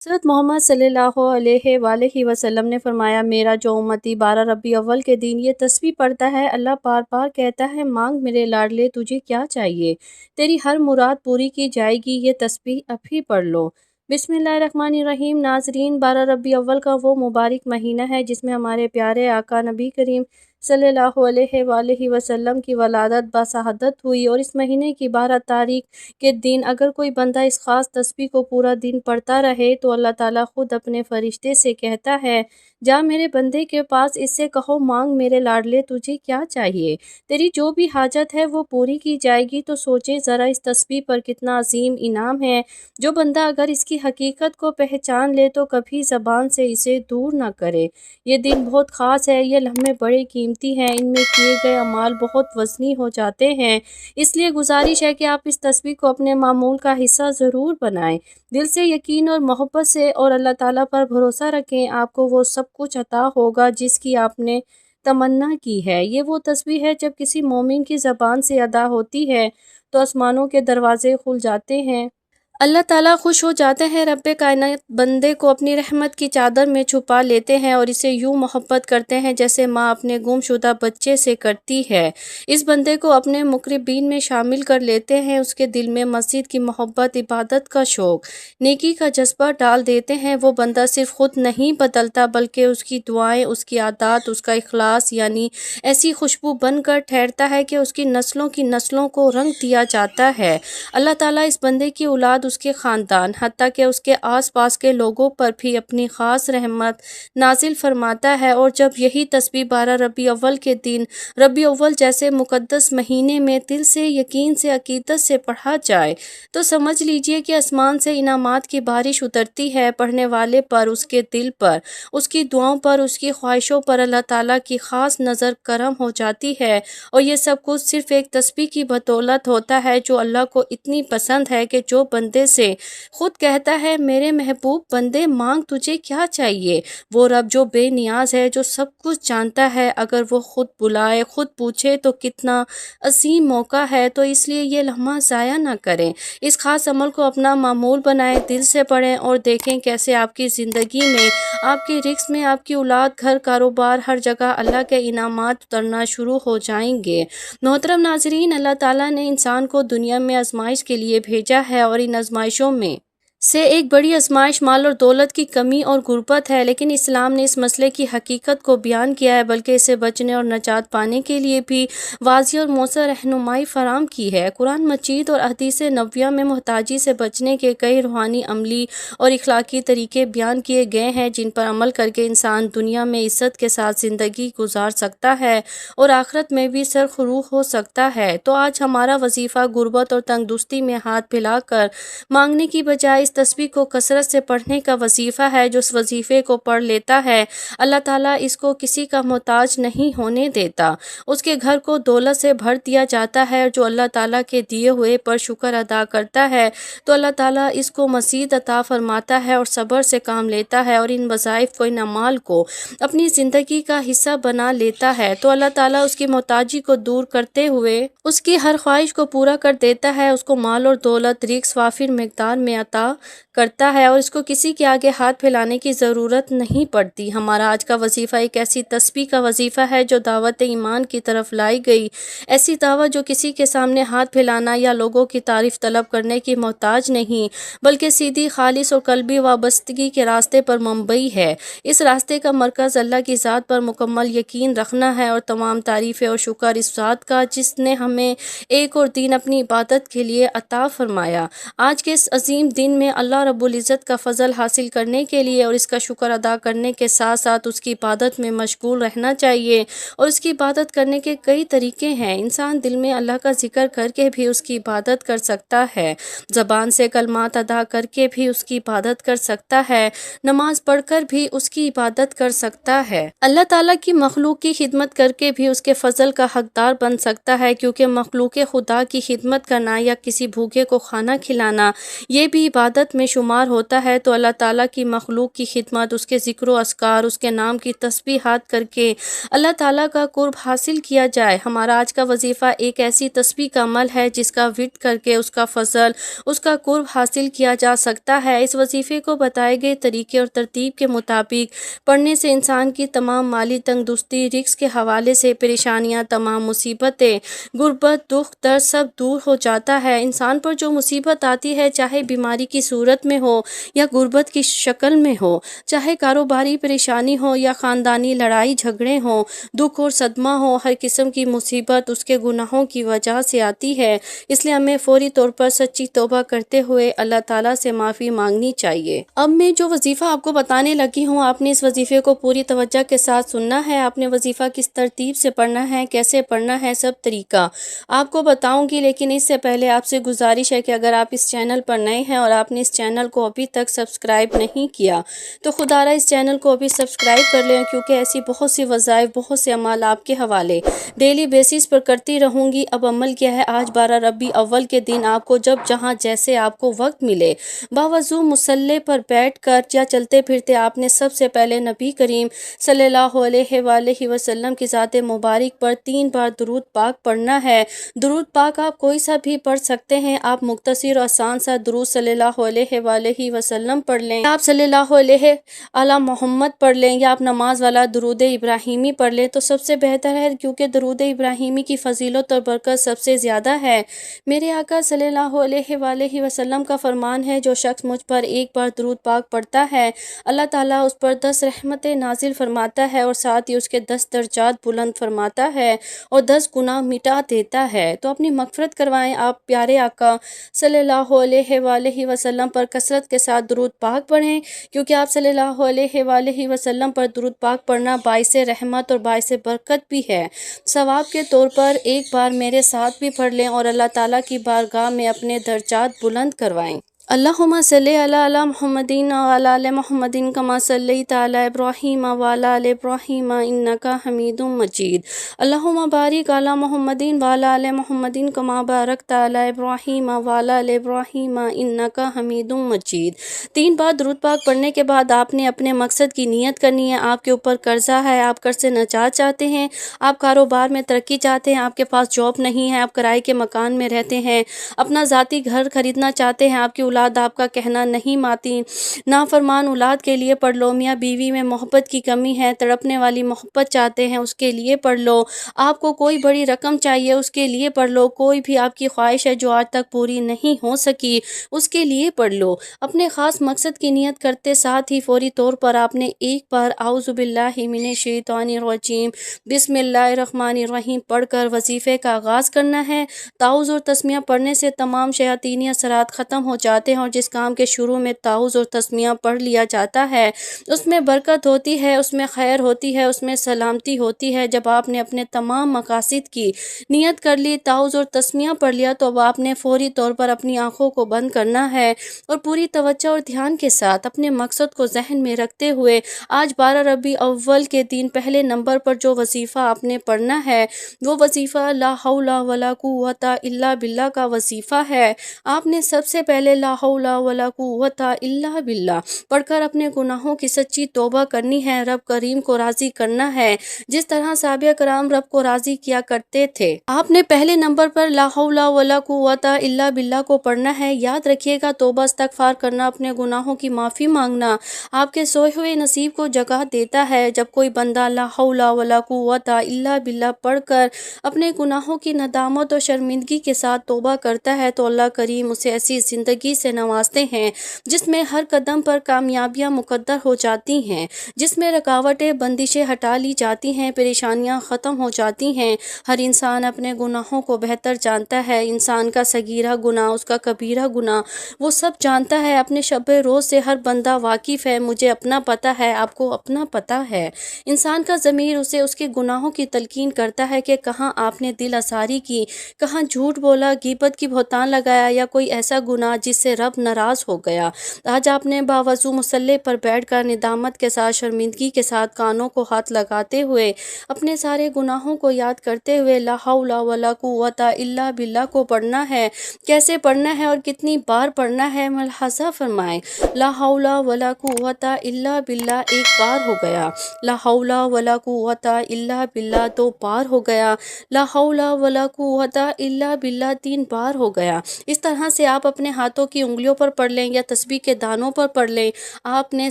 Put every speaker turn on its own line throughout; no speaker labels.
حضرت محمد صلی اللہ علیہ وآلہ وسلم نے فرمایا، میرا جو امتی 12 ربیع اول کے دن یہ تسبیح پڑھتا ہے، اللہ بار بار کہتا ہے، مانگ میرے لاڈلے، تجھے کیا چاہیے، تیری ہر مراد پوری کی جائے گی، یہ تسبیح اب ہی پڑھ لو۔ بسم اللہ الرحمن الرحیم۔ ناظرین، 12 ربیع اول کا وہ مبارک مہینہ ہے جس میں ہمارے پیارے آقا نبی کریم صلی اللہ علیہ وآلہ وسلم کی ولادت بشہادت ہوئی، اور اس مہینے کی 12 تاریخ کے دن اگر کوئی بندہ اس خاص تسبیح کو پورا دن پڑھتا رہے تو اللہ تعالیٰ خود اپنے فرشتے سے کہتا ہے، جا میرے بندے کے پاس، اس سے کہو، مانگ میرے لاڈلے، تجھے کیا چاہیے، تیری جو بھی حاجت ہے وہ پوری کی جائے گی۔ تو سوچے ذرا اس تسبیح پر کتنا عظیم انعام ہے۔ جو بندہ اگر اس کی حقیقت کو پہچان لے تو کبھی زبان سے اسے دور نہ کرے۔ یہ دن بہت خاص ہے، یہ لمحے بڑے قیمتی ہیں، ان میں کیے گئے اعمال بہت وزنی ہو جاتے ہیں، اس لیے گزارش ہے کہ آپ اس تسبیح کو اپنے معمول کا حصہ ضرور بنائیں۔ دل سے یقین اور محبت سے اور اللہ تعالیٰ پر بھروسہ رکھیں، آپ کو وہ سب کچھ عطا ہوگا جس کی آپ نے تمنا کی ہے۔ یہ وہ تسبیح ہے جب کسی مومن کی زبان سے ادا ہوتی ہے تو آسمانوں کے دروازے کھل جاتے ہیں، اللہ تعالیٰ خوش ہو جاتے ہیں، رب کائنات بندے کو اپنی رحمت کی چادر میں چھپا لیتے ہیں اور اسے یوں محبت کرتے ہیں جیسے ماں اپنے گم شدہ بچے سے کرتی ہے۔ اس بندے کو اپنے مقربین میں شامل کر لیتے ہیں، اس کے دل میں مسجد کی محبت، عبادت کا شوق، نیکی کا جذبہ ڈال دیتے ہیں۔ وہ بندہ صرف خود نہیں بدلتا بلکہ اس کی دعائیں، اس کی عادات، اس کا اخلاص یعنی ایسی خوشبو بن کر ٹھہرتا ہے کہ اس کی نسلوں کی نسلوں کو رنگ دیا جاتا ہے۔ اللہ تعالیٰ اس بندے کی اولاد، اس کے خاندان، حتیٰ کہ اس کے آس پاس کے لوگوں پر بھی اپنی خاص رحمت نازل فرماتا ہے۔ اور جب یہی تسبیح 12 ربیع اول کے دن ربیع اول جیسے مقدس مہینے میں دل سے، یقین سے، عقیدت سے پڑھا جائے تو سمجھ لیجئے کہ آسمان سے انعامات کی بارش اترتی ہے، پڑھنے والے پر، اس کے دل پر، اس کی دعاؤں پر، اس کی خواہشوں پر اللہ تعالیٰ کی خاص نظر کرم ہو جاتی ہے۔ اور یہ سب کچھ صرف ایک تسبیح کی بدولت ہوتا ہے جو اللہ کو اتنی پسند ہے کہ جو بندے سے خود کہتا ہے، میرے محبوب بندے، مانگ تجھے کیا چاہیے۔ وہ رب جو بے نیاز ہے، جو سب کچھ جانتا ہے، اگر وہ خود بلائے، خود پوچھے تو کتنا عظیم موقع ہے۔ تو اس لیے یہ لمحہ ضائع نہ کریں، اس خاص عمل کو اپنا معمول بنائیں، دل سے پڑھیں اور دیکھیں کیسے آپ کی زندگی میں، آپ کے رزق میں، آپ کی اولاد، گھر، کاروبار، ہر جگہ اللہ کے انعامات اترنا شروع ہو جائیں گے۔ محترم ناظرین، اللہ تعالیٰ نے انسان کو دنیا میں آزمائش کے لیے بھیجا ہے، اور ان آزمائشوں میں سے ایک بڑی آزمائش مال اور دولت کی کمی اور غربت ہے، لیکن اسلام نے اس مسئلے کی حقیقت کو بیان کیا ہے، بلکہ اسے بچنے اور نجات پانے کے لیے بھی واضح اور موثر رہنمائی فراہم کی ہے۔ قرآن مجید اور احادیث نبویہ میں محتاجی سے بچنے کے کئی روحانی، عملی اور اخلاقی طریقے بیان کیے گئے ہیں جن پر عمل کر کے انسان دنیا میں عزت کے ساتھ زندگی گزار سکتا ہے اور آخرت میں بھی سرخروح ہو سکتا ہے۔ تو آج ہمارا وظیفہ غربت اور تنگ دستی میں ہاتھ پھیلا کر مانگنے کی بجائے اس تسبیح کو کثرت سے پڑھنے کا وظیفہ ہے۔ جو اس وظیفے کو پڑھ لیتا ہے، اللہ تعالیٰ اس کو کسی کا محتاج نہیں ہونے دیتا، اس کے گھر کو دولت سے بھر دیا جاتا ہے، اور جو اللہ تعالیٰ کے دیے ہوئے پر شکر ادا کرتا ہے تو اللہ تعالیٰ اس کو مزید عطا فرماتا ہے اور صبر سے کام لیتا ہے اور ان وظائف کو، ان اعمال کو اپنی زندگی کا حصہ بنا لیتا ہے تو اللہ تعالیٰ اس کی محتاجی کو دور کرتے ہوئے اس کی ہر خواہش کو پورا کر دیتا ہے، اس کو مال اور دولت، رزق وافر مقدار میں عطا کرتا ہے اور اس کو کسی کے آگے ہاتھ پھیلانے کی ضرورت نہیں پڑتی۔ ہمارا آج کا وظیفہ ایک ایسی تسبیح کا وظیفہ ہے جو دعوت ایمان کی طرف لائی گئی، ایسی دعوت جو کسی کے سامنے ہاتھ پھیلانا یا لوگوں کی تعریف طلب کرنے کی محتاج نہیں، بلکہ سیدھی، خالص اور قلبی وابستگی کے راستے پر مبنی ہے۔ اس راستے کا مرکز اللہ کی ذات پر مکمل یقین رکھنا ہے اور تمام تعریفیں اور شکر اس ذات کا جس نے ہمیں ایک اور دین اپنی عبادت کے لیے عطا فرمایا۔ آج کے اس عظیم دن میں اللہ رب العزت کا فضل حاصل کرنے کے لیے اور اس کا شکر ادا کرنے کے ساتھ ساتھ اس کی عبادت میں مشغول رہنا چاہیے، اور اس کی عبادت کرنے کے کئی طریقے ہیں۔ انسان دل میں اللہ کا ذکر کر کے بھی اس کی عبادت کر سکتا ہے، زبان سے کلمات ادا کر کے بھی اس کی عبادت کر سکتا ہے، نماز پڑھ کر بھی اس کی عبادت کر سکتا ہے، اللہ تعالیٰ کی مخلوق کی خدمت کر کے بھی اس کے فضل کا حقدار بن سکتا ہے، کیونکہ مخلوق خدا کی خدمت کرنا یا کسی بھوکے کو کھانا کھلانا یہ بھی عبادت میں شمار ہوتا ہے تو اللہ تعالیٰ کی مخلوق کی خدمت، اس کے ذکر و اذکار، اس کے نام کی تسبیحات کر کے اللہ تعالیٰ کا قرب حاصل کیا جائے۔ ہمارا آج کا وظیفہ ایک ایسی تسبیح کا عمل ہے جس کا ورد کر کے اس کا فضل، اس کا قرب حاصل کیا جا سکتا ہے۔ اس وظیفے کو بتائے گئے طریقے اور ترتیب کے مطابق پڑھنے سے انسان کی تمام مالی تنگ دستی، رزق کے حوالے سے پریشانیاں، تمام مصیبتیں، غربت، دکھ، درد سب دور ہو جاتا ہے۔ انسان پر جو مصیبت آتی ہے، چاہے بیماری کی صورت میں ہو یا غربت کی شکل میں ہو، چاہے کاروباری پریشانی ہو یا خاندانی لڑائی جھگڑے ہوں، دکھ اور صدمہ ہو، ہر قسم کی مصیبت اس کے گناہوں کی وجہ سے آتی ہے۔ اس لیے ہمیں فوری طور پر سچی توبہ کرتے ہوئے اللہ تعالیٰ سے معافی مانگنی چاہیے۔ اب میں جو وظیفہ آپ کو بتانے لگی ہوں، آپ نے اس وظیفے کو پوری توجہ کے ساتھ سننا ہے۔ آپ نے وظیفہ کس ترتیب سے پڑھنا ہے، کیسے پڑھنا ہے، سب طریقہ آپ کو بتاؤں گی، لیکن اس سے پہلے آپ سے گزارش ہے کہ اگر آپ اس چینل پر نئے ہیں اور آپ نے اس چینل کو ابھی تک سبسکرائب نہیں کیا تو خدا را اس چینل کو ابھی سبسکرائب کر لیں، کیونکہ ایسی بہت سی وظائف، بہت سے اعمال آپ کے حوالے ڈیلی بیسس پر کرتی رہوں گی۔ اب عمل کیا ہے، آج 12 ربیع اول کے دن آپ کو جب جہاں جیسے آپ کو وقت ملے، باوضو مصلی پر بیٹھ کر یا چلتے پھرتے آپ نے سب سے پہلے نبی کریم صلی اللہ علیہ وآلہ وسلم کی ذات مبارک پر 3 بار درود پاک پڑھنا ہے۔ درود پاک آپ کوئی سا بھی پڑھ سکتے ہیں۔ آپ مختصر اور آسان سا درود صلی اللہ علیہ وآلہ وسلم پڑھ لیں، آپ صلی اللہ علیہ علی محمد پڑھ لیں، یا آپ نماز والا درود ابراہیمی پڑھ لیں تو سب سے بہتر ہے، کیونکہ درود ابراہیمی کی فضیلت اور برکت سب سے زیادہ ہے۔ میرے آقا صلی اللہ علیہ وآلہ وسلم کا فرمان ہے، جو شخص مجھ پر ایک بار درود پاک پڑھتا ہے، اللہ تعالیٰ اس پر 10 رحمتیں نازل فرماتا ہے اور ساتھ ہی اس کے 10 درجات بلند فرماتا ہے اور 10 گناہ مٹا دیتا ہے۔ تو اپنی مغفرت کروائیں، آپ پیارے آقا صلی اللہ علیہ وآلہ وسلم پر کثرت کے ساتھ درود پاک پڑھیں، کیونکہ آپ صلی اللہ علیہ وآلہ وسلم پر درود پاک پڑھنا باعث رحمت اور باعث برکت بھی ہے۔ ثواب کے طور پر ایک بار میرے ساتھ بھی پڑھ لیں اور اللہ تعالیٰ کی بارگاہ میں اپنے درجات بلند کروائیں۔ اللہم صلی علی محمد وعلی آل محمد کما صلیت علی ابراہیم وعلی آل ابراہیم انک حمید مجید۔ اللہم بارک علی محمد وعلی آل محمد کما بارکت علی ابراہیم وعلی آل ابراہیم انک حمید مجید۔ 3 بار درود پاک پڑھنے کے بعد آپ نے اپنے مقصد کی نیت کرنی ہے۔ آپ کے اوپر قرضہ ہے، آپ قرض سے نجات چاہتے ہیں، آپ کاروبار میں ترقی چاہتے ہیں، آپ کے پاس جاب نہیں ہے، آپ کرائے کے مکان میں رہتے ہیں، اپنا ذاتی گھر خریدنا چاہتے ہیں، آپ کی اولاد آپ کا کہنا نہیں مانتی، نافرمان اولاد کے لیے پڑھ لو، میاں بیوی میں محبت کی کمی ہے، تڑپنے والی محبت چاہتے ہیں، اس کے لیے پڑھ لو، آپ کو کوئی بڑی رقم چاہیے، اس کے لیے پڑھ لو، کوئی بھی آپ کی خواہش ہے جو آج تک پوری نہیں ہو سکی، اس کے لیے پڑھ لو۔ اپنے خاص مقصد کی نیت کرتے ساتھ ہی فوری طور پر آپ نے ایک بار اعوذ باللہ من الشیطان الرجیم بسم اللہ الرحمن الرحیم پڑھ کر وظیفے کا آغاز کرنا ہے۔ تعوذ اور تسمیہ پڑھنے سے تمام شیاطینی اثرات ختم ہو جاتے ہیں، اور جس کام کے شروع میں تعوذ اور تسمیہ پڑھ لیا جاتا ہے اس میں برکت ہوتی ہے، اس میں خیر ہوتی ہے، اس میں سلامتی ہوتی ہے۔ جب آپ نے اپنے تمام مقاصد کی نیت کر لی، تعوذ اور تسمیہ پڑھ لیا، تو اب آپ نے فوری طور پر اپنی آنکھوں کو بند کرنا ہے اور پوری توجہ اور دھیان کے ساتھ اپنے مقصد کو ذہن میں رکھتے ہوئے آج 12 ربیع اول کے دن پہلے نمبر پر جو وظیفہ آپ نے پڑھنا ہے وہ وظیفہ لا حول ولا قوت الا باللہ کا وظیفہ ہے۔ آپ نے سب سے پہلے لا حول ولا قوت الا باللہ پڑھ کر اپنے گناہوں کی سچی توبہ کرنی ہے، رب کریم کو راضی کرنا ہے، جس طرح صحابہ کرام رب کو راضی کیا کرتے تھے۔ آپ نے پہلے نمبر پر لا حول ولا قوت الا باللہ کو پڑھنا ہے۔ یاد رکھیے گا، توبہ استغفار کرنا، اپنے گناہوں کی معافی مانگنا آپ کے سوئے ہوئے نصیب کو جگا دیتا ہے۔ جب کوئی بندہ لا حول ولا قوت الا باللہ پڑھ کر اپنے گناہوں کی ندامت اور شرمندگی کے ساتھ توبہ کرتا ہے تو اللہ کریم اسے ایسی زندگی سے نوازتے ہیں جس میں ہر قدم پر کامیابیاں مقدر ہو جاتی ہیں، جس میں رکاوٹیں بندشیں ہٹا لی جاتی ہیں، پریشانیاں ختم ہو جاتی ہیں۔ ہر انسان اپنے گناہوں کو بہتر جانتا ہے، انسان کا صغیرہ گناہ، اس کا کبیرہ گناہ وہ سب جانتا ہے۔ اپنے شب روز سے ہر بندہ واقف ہے، مجھے اپنا پتہ ہے، آپ کو اپنا پتہ ہے۔ انسان کا ضمیر اسے اس کے گناہوں کی تلقین کرتا ہے کہ کہاں آپ نے دل آزاری کی، کہاں جھوٹ بولا، غیبت کی بہتان لگایا، یا کوئی ایسا گناہ جس سے سے رب ناراض ہو گیا۔ آج آپ نے باوضو مصلی پر بیٹھ کر ندامت کے ساتھ، شرمندگی کے ساتھ، کانوں کو ہاتھ لگاتے ہوئے، اپنے سارے گناہوں کو یاد کرتے ہوئے لا حول ولا قوت الا باللہ کو پڑھنا ہے۔ کیسے پڑھنا ہے اور کتنی بار پڑھنا ہے ملاحظہ فرمائیں۔ لا حول ولا قوت الا باللہ ایک بار ہو گیا، لا حول ولا قوت الا باللہ 2 بار ہو گیا، لا حول ولا قوت الا باللہ 3 بار ہو گیا۔ اس طرح سے آپ اپنے ہاتھوں کی انگلیوں پر پڑھ لیں یا تسبیح کے دانوں پر پڑھ لیں، آپ نے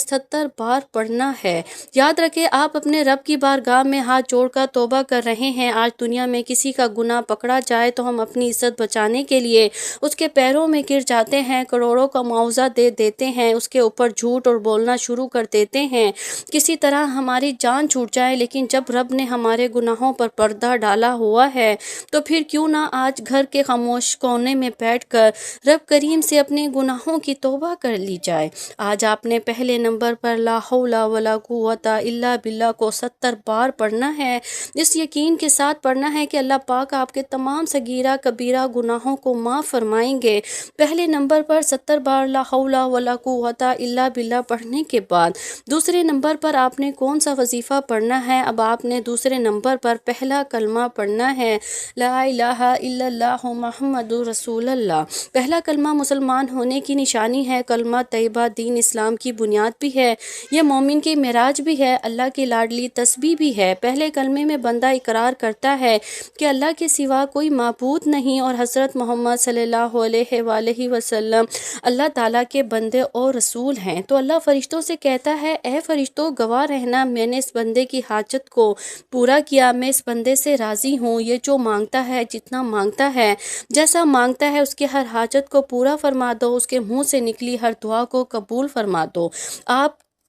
70 بار پڑھنا ہے۔ یاد رکھیں آپ اپنے رب کی بارگاہ میں ہاتھ جوڑ کر توبہ کر رہے ہیں۔ آج دنیا میں کسی کا گناہ پکڑا جائے تو ہم اپنی عزت بچانے کے لیے اس کے پیروں میں گر جاتے ہیں، کروڑوں کا معاوضہ دے دیتے ہیں، اس کے اوپر جھوٹ اور بولنا شروع کر دیتے ہیں، کسی طرح ہماری جان چھوٹ جائے۔ لیکن جب رب نے ہمارے گناہوں پر پردہ ڈالا ہوا ہے تو پھر کیوں نہ آج گھر کے خاموش کونے میں بیٹھ کر رب کریم سے اپنے گناہوں کی توبہ کر لی جائے۔ آج آپ نے پہلے نمبر پر لا حول ولا قوت الا باللہ کو 70 بار پڑھنا ہے۔ اس یقین کے ساتھ پڑھنا ہے کہ اللہ پاک آپ کے تمام صغیرہ کبیرہ گناہوں کو معاف فرمائیں گے۔ پہلے نمبر پر 70 بار لا حول ولا قوت الا باللہ پڑھنے کے بعد دوسرے نمبر پر آپ نے کون سا وظیفہ پڑھنا ہے؟ اب آپ نے دوسرے نمبر پر پہلا کلمہ پڑھنا ہے، لا الہ الا اللہ محمد رسول اللہ۔ پہلا کلمہ مسلمان ہونے کی نشانی ہے، کلمہ طیبہ دین اسلام کی بنیاد بھی ہے، یہ مومن کی معراج بھی ہے، اللہ کی لاڈلی تسبیح بھی ہے۔ پہلے کلمے میں بندہ اقرار کرتا ہے کہ اللہ کے سوا کوئی معبود نہیں اور حضرت محمد صلی اللہ علیہ وآلہ وسلم اللہ تعالیٰ کے بندے اور رسول ہیں۔ تو اللہ فرشتوں سے کہتا ہے، اے فرشتوں گواہ رہنا، میں نے اس بندے کی حاجت کو پورا کیا، میں اس بندے سے راضی ہوں، یہ جو مانگتا ہے، جتنا مانگتا ہے، جیسا مانگتا ہے، اس کے ہر حاجت کو پورا فرما دو، اس کے منہ سے نکلی ہر دعا کو قبول فرما دو۔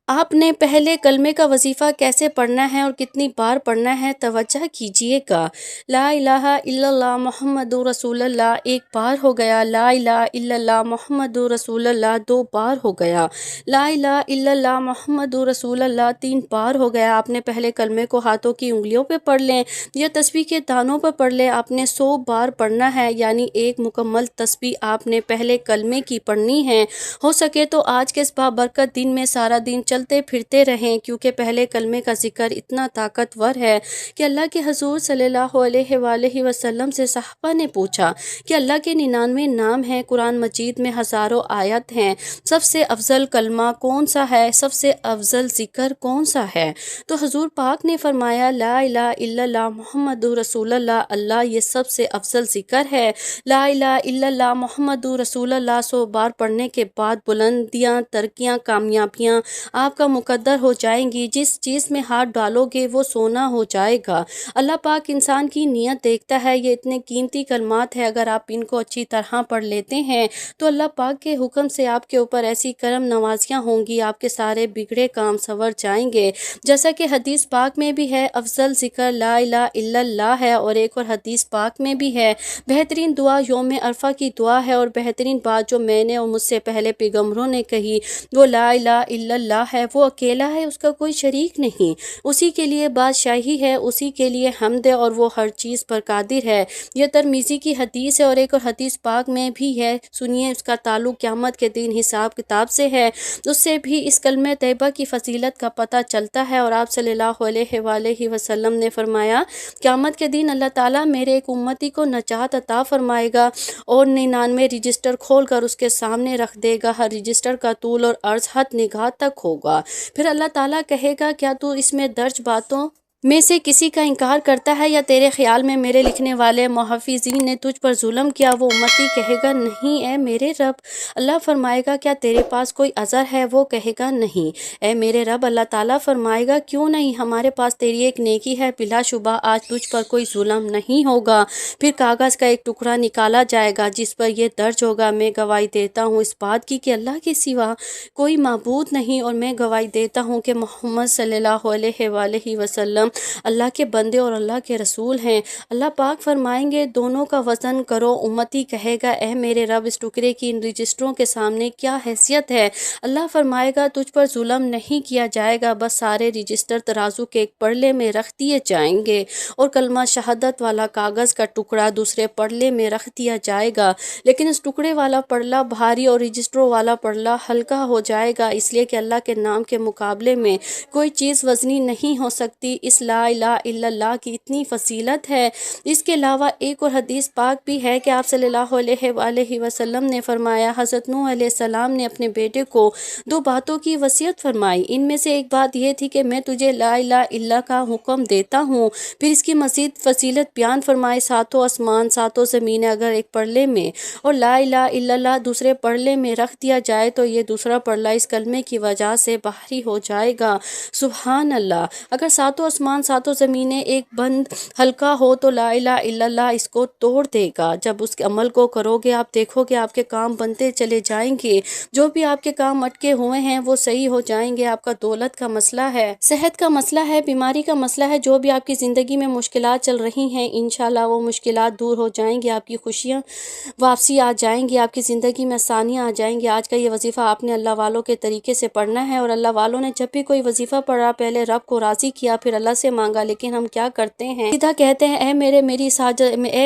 آپ نے پہلے کلمے کا وظیفہ کیسے پڑھنا ہے اور کتنی بار پڑھنا ہے توجہ کیجئے گا۔ لا الہ الا اللہ محمد رسول اللہ 1 بار ہو گیا، لا الہ الا اللہ محمد رسول اللہ 2 بار ہو گیا، لا الہ الا اللہ محمد رسول اللہ 3 بار ہو گیا۔ آپ نے پہلے کلمے کو ہاتھوں کی انگلیوں پہ پڑھ لیں یا تسبیح کے دانوں پر پڑھ لیں، آپ نے 100 بار پڑھنا ہے، یعنی ایک مکمل تسبیح آپ نے پہلے کلمے کی پڑھنی ہے۔ ہو سکے تو آج کے اس بابرکت دن میں سارا دن چلتے پھرتے رہیں، کیونکہ پہلے کلمے کا ذکر اتنا طاقتور ہے کہ اللہ کے حضور صلی اللہ علیہ وآلہ وسلم سے صحابہ نے پوچھا کہ اللہ کے 99 نام ہیں، قرآن مجید میں ہزاروں آیت ہیں، سب سے افضل کلمہ کون سا ہے، سب سے افضل ذکر کون سا ہے؟ تو حضور پاک نے فرمایا لا الہ الا اللہ محمد رسول اللہ، اللہ یہ سب سے افضل ذکر ہے۔ لا الہ الا اللہ محمد رسول اللہ 100 بار پڑھنے کے بعد بلندیاں، ترقیاں، کامیابیاں آپ کا مقدر ہو جائیں گی، جس چیز میں ہاتھ ڈالو گے وہ سونا ہو جائے گا۔ اللہ پاک انسان کی نیت دیکھتا ہے، یہ اتنے قیمتی کلمات ہیں، اگر آپ ان کو اچھی طرح پڑھ لیتے ہیں تو اللہ پاک کے حکم سے آپ کے اوپر ایسی کرم نوازیاں ہوں گی، آپ کے سارے بگڑے کام سنور جائیں گے۔ جیسا کہ حدیث پاک میں بھی ہے، افضل ذکر لا الہ الا اللہ ہے، اور ایک اور حدیث پاک میں بھی ہے، بہترین دعا یوم عرفہ کی دعا ہے، اور بہترین بات جو میں نے اور مجھ سے پہلے پیغمبروں نے کہی وہ لا الہ الا اللہ ہے، وہ اکیلا ہے، اس کا کوئی شریک نہیں، اسی کے لیے بادشاہی ہے، اسی کے لیے حمد ہے، اور وہ ہر چیز پر قادر ہے۔ یہ ترمذی کی حدیث ہے، اور ایک اور حدیث پاک میں بھی ہے، سنیے، اس کا تعلق قیامت کے دن حساب کتاب سے ہے، اس سے بھی اس کلمہ طیبہ کی فضیلت کا پتہ چلتا ہے۔ اور آپ صلی اللہ علیہ وآلہ وسلم نے فرمایا قیامت کے دن اللہ تعالیٰ میرے ایک امتی کو نجات عطا فرمائے گا اور 99 رجسٹر کھول کر اس کے سامنے رکھ دے گا، ہر رجسٹر کا طول اور عرض حد نگاہ تک ہوگا۔ پھر اللہ تعالیٰ کہے گا کیا تو اس میں درج باتوں میں سے کسی کا انکار کرتا ہے، یا تیرے خیال میں میرے لکھنے والے محافظین نے تجھ پر ظلم کیا؟ وہ امتی کہے گا نہیں اے میرے رب۔ اللہ فرمائے گا کیا تیرے پاس کوئی عذر ہے؟ وہ کہے گا نہیں اے میرے رب۔ اللہ تعالیٰ فرمائے گا کیوں نہیں، ہمارے پاس تیری ایک نیکی ہے، بلا شبہ آج تجھ پر کوئی ظلم نہیں ہوگا۔ پھر کاغذ کا ایک ٹکڑا نکالا جائے گا جس پر یہ درج ہوگا، میں گواہی دیتا ہوں اس بات کی کہ اللہ کے سوا کوئی معبود نہیں، اور میں گواہی دیتا ہوں کہ محمد صلی اللہ علیہ وآلہ وسلم اللہ کے بندے اور اللہ کے رسول ہیں۔ اللہ پاک فرمائیں گے دونوں کا وزن کرو۔ امتی کہے گا اے میرے رب اس ٹکڑے کی ان رجسٹروں کے سامنے کیا حیثیت ہے؟ اللہ فرمائے گا تجھ پر ظلم نہیں کیا جائے گا، بس سارے رجسٹر ترازو کے ایک پڑلے میں رکھ دیے جائیں گے اور کلمہ شہادت والا کاغذ کا ٹکڑا دوسرے پڑلے میں رکھ دیا جائے گا، لیکن اس ٹکڑے والا پڑلا بھاری اور رجسٹروں والا پڑلا ہلکا ہو جائے گا، اس لیے کہ اللہ کے نام کے مقابلے میں کوئی چیز وزنی نہیں ہو سکتی۔ اس لا الہ الا اللہ کی اتنی فضیلت ہے۔ اس کے علاوہ ایک اور حدیث پاک بھی ہے کہ آپ صلی اللہ علیہ وآلہ وسلم نے فرمایا، حضرت نوح علیہ السلام نے اپنے بیٹے کو 2 باتوں کی وصیت فرمائی، ان میں سے ایک بات یہ تھی کہ میں تجھے لا الہ الا کا حکم دیتا ہوں، پھر اس کی مزید فضیلت بیان فرمائی، 7 آسمان 7 زمینیں اگر ایک پڑلے میں اور لا الہ الا اللہ دوسرے پڑلے میں رکھ دیا جائے تو یہ دوسرا پڑلا اس کلمے کی وجہ سے بھاری ہو جائے گا۔ سبحان اللہ، اگر 7 آسمان 7 زمینیں ایک بند ہلکا ہو تو لا الہ الا اللہ اس کو توڑ دے گا۔ جب اس کے عمل کو کرو گے آپ دیکھو گے آپ کے کام بنتے چلے جائیں گے، جو بھی آپ کے کام اٹکے ہوئے ہیں وہ صحیح ہو جائیں گے۔ آپ کا دولت کا مسئلہ ہے، صحت کا مسئلہ ہے، بیماری کا مسئلہ ہے، جو بھی آپ کی زندگی میں مشکلات چل رہی ہیں انشاءاللہ وہ مشکلات دور ہو جائیں گی، آپ کی خوشیاں واپسی آ جائیں گی، آپ کی زندگی میں آسانیاں آ جائیں گی۔ آج کا یہ وظیفہ آپ نے اللہ والوں کے طریقے سے پڑھنا ہے، اور اللہ والوں نے جب بھی کوئی وظیفہ پڑھا پہلے رب کو راضی کیا پھر اللہ سے مانگا، لیکن ہم کیا کرتے ہیں سیدھا کہتے ہیں اے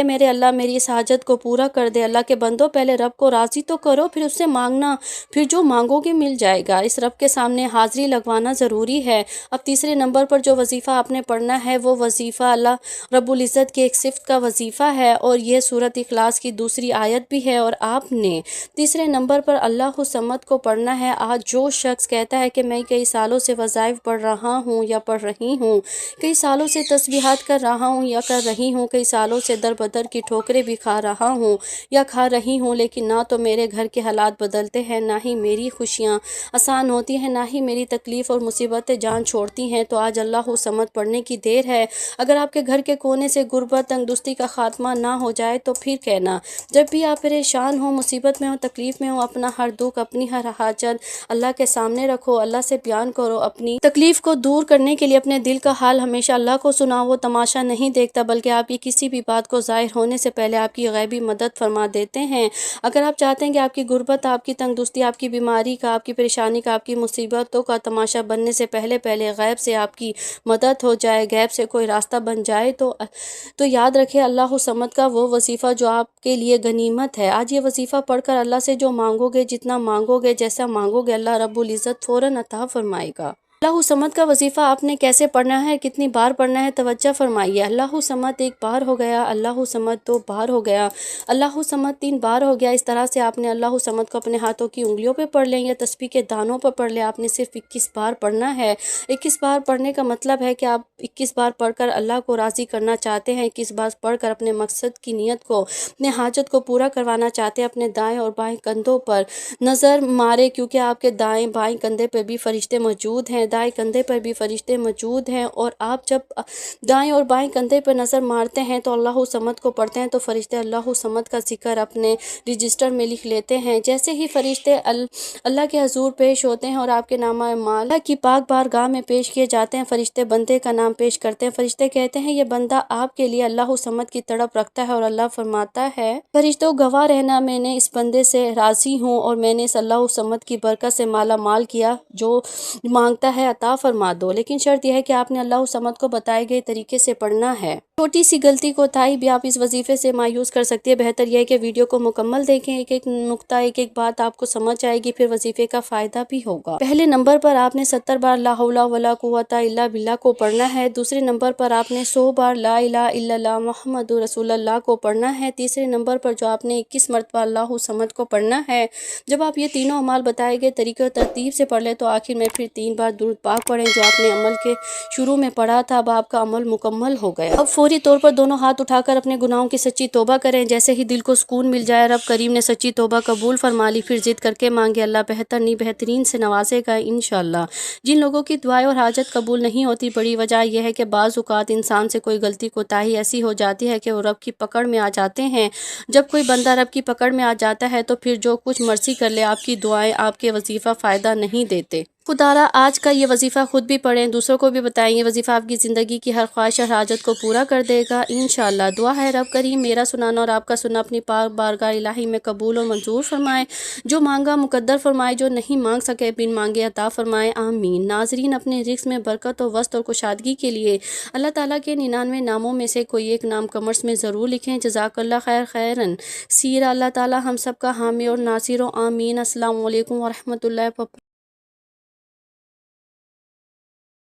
میرے اللہ میری اس حاجت کو پورا کر دے۔ اللہ کے بندوں پہلے رب کو راضی تو کرو پھر اس سے مانگنا، پھر جو مانگو گے مل جائے گا۔ اس رب کے سامنے حاضری لگوانا ضروری ہے۔ اب تیسرے نمبر پر جو وظیفہ آپ نے پڑھنا ہے وہ وظیفہ اللہ رب العزت کی ایک صفت کا وظیفہ ہے، اور یہ سورۃ اخلاص کی دوسری آیت بھی ہے، اور آپ نے تیسرے نمبر پر اللہ الصمد کو پڑھنا ہے۔ آج جو شخص کہتا ہے کہ میں کئی سالوں سے وظائف پڑھ رہا ہوں یا پڑھ رہی ہوں، کئی سالوں سے تسبیحات کر رہا ہوں یا کر رہی ہوں، کئی سالوں سے در بدر کی ٹھوکریں بھی کھا رہا ہوں یا کھا رہی ہوں، لیکن نہ تو میرے گھر کے حالات بدلتے ہیں، نہ ہی میری خوشیاں آسان ہوتی ہیں، نہ ہی میری تکلیف اور مصیبتیں جان چھوڑتی ہیں، تو آج اللہ الصمد پڑھنے کی دیر ہے۔ اگر آپ کے گھر کے کونے سے غربت تنگدستی کا خاتمہ نہ ہو جائے تو پھر کہنا، جب بھی آپ پریشان ہوں، مصیبت میں ہوں، تکلیف میں ہوں، اپنا ہر دکھ اپنی ہر حاجت اللہ کے سامنے رکھو، اللہ سے بیان کرو، اپنی تکلیف کو دور کرنے کے لیے اپنے دل کا حال ہمیشہ اللہ کو سناؤ۔ وہ تماشا نہیں دیکھتا بلکہ آپ کی کسی بھی بات کو ظاہر ہونے سے پہلے آپ کی غیبی مدد فرما دیتے ہیں۔ اگر آپ چاہتے ہیں کہ آپ کی غربت، آپ کی تنگدستی، آپ کی بیماری کا، آپ کی پریشانی کا، آپ کی مصیبتوں کا تماشا بننے سے پہلے غیب سے آپ کی مدد ہو جائے، غیب سے کوئی راستہ بن جائے، تو یاد رکھیں اللہ الصمد کا وہ وظیفہ جو آپ کے لیے غنیمت ہے۔ آج یہ وظیفہ پڑھ کر اللہ سے جو مانگو گے، جتنا مانگو گے، جیسا مانگو گے، اللہ رب العزت فوراً عطا فرمائے گا۔ اللہ الصمد کا وظیفہ آپ نے کیسے پڑھنا ہے، کتنی بار پڑھنا ہے، توجہ فرمائیے۔ اللہ الصمد 1 بار ہو گیا، اللہ الصمد 2 بار ہو گیا، اللہ الصمد 3 بار ہو گیا۔ اس طرح سے آپ نے اللہ الصمد کو اپنے ہاتھوں کی انگلیوں پہ پڑھ لیں یا تسبیح کے دانوں پر پڑھ لیں۔ آپ نے صرف 21 بار پڑھنا ہے۔ 21 بار پڑھنے کا مطلب ہے کہ آپ 21 بار پڑھ کر اللہ کو راضی کرنا چاہتے ہیں، 21 بار پڑھ کر اپنے مقصد کی نیت کو، اپنے حاجت کو پورا کروانا چاہتے ہیں۔ اپنے دائیں اور بائیں کندھوں پر نظر مارے، کیونکہ آپ کے دائیں بائیں کندھے پر بھی فرشتے موجود ہیں، دائیں کندھے پر بھی فرشتے موجود ہیں، اور آپ جب دائیں اور بائیں کندھے پر نظر مارتے ہیں تو اللہ الصمد کو پڑھتے ہیں تو فرشتے اللہ الصمد کا ذکر اپنے رجسٹر میں لکھ لیتے ہیں۔ جیسے ہی فرشتے اللہ کے حضور پیش ہوتے ہیں اور آپ کے نامہ اعمال اللہ کی پاک بارگاہ میں پیش کیے جاتے ہیں، فرشتے بندے کا نام پیش کرتے ہیں۔ فرشتے کہتے ہیں یہ بندہ آپ کے لیے اللہ الصمد کی تڑپ رکھتا ہے، اور اللہ فرماتا ہے فرشتوں گواہ رہنا، میں نے اس بندے سے راضی ہوں اور میں نے اس اللہ الصمد کی برکت سے مالا مال کیا، جو مانگتا ہے عطا فرما دو۔ لیکن شرط یہ ہے کہ آپ نے اللہ الصمد کو بتائے گئے طریقے سے پڑھنا ہے۔ چھوٹی سی غلطی کوتاہی بھی آپ اس وظیفے سے مایوس کر سکتی ہے۔ بہتر یہ ہے کہ ویڈیو کو مکمل دیکھیں، ایک ایک نقطہ، ایک ایک بات آپ کو سمجھ آئے گی، پھر وظیفے کا فائدہ بھی ہوگا۔ پہلے نمبر پر آپ نے 70 بار لا حول ولا قوت الا باللہ کو پڑھنا ہے۔ دوسرے نمبر پر آپ نے 100 بار لا الہ الا اللہ محمد رسول اللہ کو پڑھنا ہے۔ تیسرے نمبر پر جو آپ نے 21 مرتبہ اللہ الصمد کو پڑھنا ہے۔ جب آپ یہ تینوں اعمال بتائے گئے طریقے اور ترتیب سے پڑھ لیں تو آخر میں پھر 3 بار درود پاک پڑھیں جو آپ نے عمل کے شروع میں پڑھا تھا۔ اب آپ کا عمل مکمل ہو گیا۔ اب فوری طور پر دونوں ہاتھ اٹھا کر اپنے گناہوں کی سچی توبہ کریں۔ جیسے ہی دل کو سکون مل جائے، رب کریم نے سچی توبہ قبول فرما لی، پھر ضد کر کے مانگے، اللہ بہتر نہیں بہترین سے نوازے گا انشاءاللہ۔ جن لوگوں کی دعائیں اور حاجت قبول نہیں ہوتی، بڑی وجہ یہ ہے کہ بعض اوقات انسان سے کوئی غلطی کوتاہی ایسی ہو جاتی ہے کہ وہ رب کی پکڑ میں آ جاتے ہیں۔ جب کوئی بندہ رب کی پکڑ میں آ جاتا ہے تو پھر جو کچھ مرضی کر لے، آپ کی دعائیں، آپ کے وظیفہ فائدہ نہیں دیتے۔ خدارہ آج کا یہ وظیفہ خود بھی پڑھیں، دوسروں کو بھی بتائیں۔ یہ وظیفہ آپ کی زندگی کی ہر خواہش اور حاجت کو پورا کر دے گا انشاءاللہ۔ دعا ہے رب کریم میرا سنانا اور آپ کا سننا اپنی پاک بارگاہ الہی میں قبول و منظور فرمائے، جو مانگا مقدر فرمائے، جو نہیں مانگ سکے بن مانگے عطا فرمائے، آمین۔ ناظرین، اپنے رزق میں برکت و وسط اور کشادگی کے لیے اللہ تعالیٰ کے 99 ناموں میں سے کوئی ایک نام کمرس میں ضرور لکھیں۔ جزاک اللہ خیر خیرن سیرا۔ اللہ تعالیٰ ہم سب کا حامی اور ناصر و آمین۔ السلام علیکم ورحمۃ اللہ وبرکاتہ۔